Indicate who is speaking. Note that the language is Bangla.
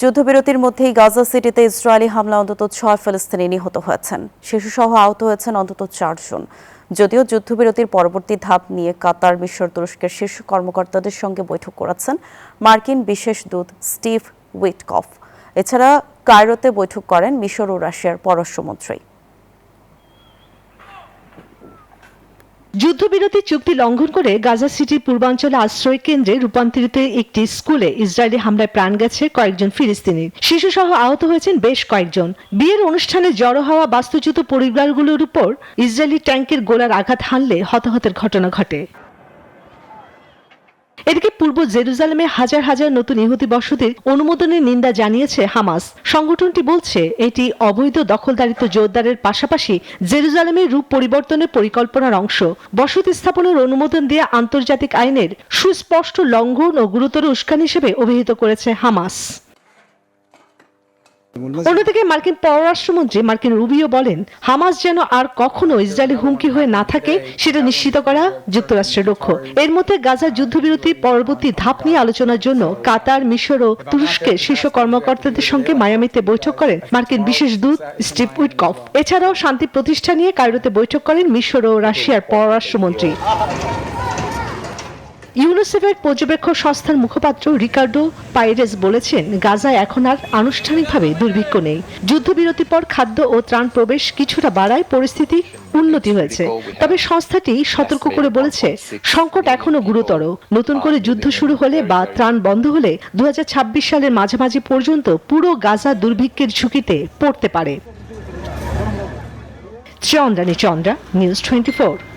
Speaker 1: যুদ্ধবিরতির মধ্যেই গাজা সিটিতে ইসরায়েলি হামলা অন্তত 6 ফিলিস্তিনি নিহত হয়েছেন। শিশুসহ আহত হয়েছেন অন্তত 4 জন। যদিও যুদ্ধবিরতির পরবর্তী ধাপ নিয়ে কাতার, মিশর, তুরস্কের শীর্ষ কর্মকর্তাদের সঙ্গে বৈঠক করেছেন মার্কিন বিশেষ দূত স্টিভ উইটকফ। এছাড়া কায়রোতে বৈঠক করেন মিশর ও রাশিয়ার পররাষ্ট্রমন্ত্রী।
Speaker 2: যুদ্ধবিরতি চুক্তি লঙ্ঘন করে গাজা সিটির পূর্বাঞ্চলে আশ্রয় কেন্দ্রে রূপান্তরিত একটি স্কুলে ইসরায়েলি হামলায় প্রাণ গেছে কয়েকজন ফিলিস্তিনির। শিশুসহ আহত হয়েছেন বেশ কয়েকজন। বিয়ের অনুষ্ঠানে জড়ো হওয়া বাস্তুচ্যুত পরিবারগুলোর উপর ইসরায়েলি ট্যাঙ্কের গোলার আঘাত হানলে হতাহতের ঘটনা ঘটে। এদিকে পূর্ব জেরুজালেমে হাজার হাজার নতুন ইহুদি বসতির অনুমোদনের নিন্দা জানিয়েছে হামাস। সংগঠনটি বলছে এটি অবৈধ দখলদারিত্ব জোরদারের পাশাপাশি জেরুজালেমের রূপ পরিবর্তনের পরিকল্পনার অংশ। বসতি স্থাপনের অনুমোদন দিয়ে আন্তর্জাতিক আইনের সুস্পষ্ট লঙ্ঘন ও গুরুতর উস্কানি হিসেবে অভিহিত করেছে হামাস। অন্যদিকে মার্কিন পররাষ্ট্রমন্ত্রী মার্কিন রুবিও বলেন, হামাস যেন আর কখনো ইসরায়েলি হুমকি হয়ে না থাকে সেটা নিশ্চিত করা যুক্তরাষ্ট্রের লক্ষ্য। এর মধ্যে গাজার যুদ্ধবিরতির পরবর্তী ধাপ নিয়ে আলোচনার জন্য কাতার, মিশর ও তুরস্কের শীর্ষ কর্মকর্তাদের সঙ্গে মায়ামিতে বৈঠক করেন মার্কিন বিশেষ দূত স্টিভ উইটকফ। এছাড়াও শান্তি প্রতিষ্ঠা নিয়ে কায়রোতে বৈঠক করেন মিশর ও রাশিয়ার পররাষ্ট্রমন্ত্রী। ইউনিসেফের পর্যবেক্ষক সংস্থার মুখপাত্র রিকার্ডো পাইরেস বলেছেন, গাজায় এখন আর আনুষ্ঠানিকভাবে দুর্ভিক্ষ নেই। যুদ্ধবিরতির পর খাদ্য ও ত্রাণ প্রবেশ কিছুটা বাড়ায় পরিস্থিতি উন্নতি হয়েছে। তবে সংস্থাটি সতর্ক করে বলেছে, সংকট এখনো গুরুতর। নতুন করে যুদ্ধ শুরু হলে বা ত্রাণ বন্ধ হলে 2026 সালের মাঝামাঝি পর্যন্ত পুরো গাজা দুর্ভিক্ষের ঝুঁকিতে পড়তে পারে। চন্দ্রানী চন্দ্রা, নিউজ 24।